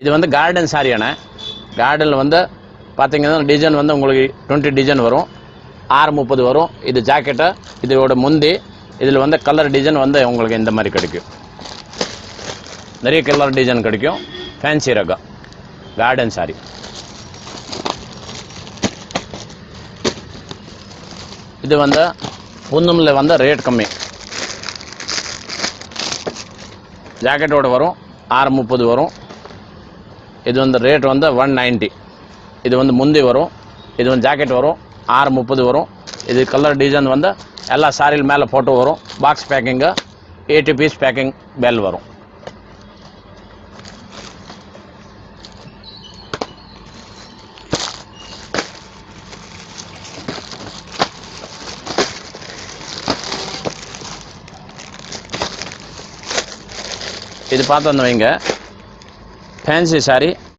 இது வந்து garden sorry அண்ணே. கார்டனில் வந்து பார்த்தீங்கன்னா டிசைன் வந்து உங்களுக்கு 20 டிசைன் வரும், 630 வரும். இது ஜாக்கெட்டு, இதோட முந்தி. இதில் வந்து கலர் டிசைன் வந்து உங்களுக்கு இந்த மாதிரி கிடைக்கும், நிறைய கலர் டிசைன் கிடைக்கும். ஃபேன்சி ரகம் கார்டன் சாரி. இது வந்து புந்தமில் வந்து ரேட் கம்மி, ஜாக்கெட்டோட வரும், 630 வரும். இது வந்து ரேட் வந்து 190. இது வந்து முந்தி வரும், இது வந்து ஜாக்கெட் வரும், 630 வரும். இது கலர் டிசைன் வந்து எல்லா சாரியில் மேலே போட்டு வரும். பாக்ஸ் பேக்கிங்கு 80 பீஸ் பேக்கிங் பெல் வரும். இது பார்த்தோன்னு வைங்க, ஃபேன்சி சாரி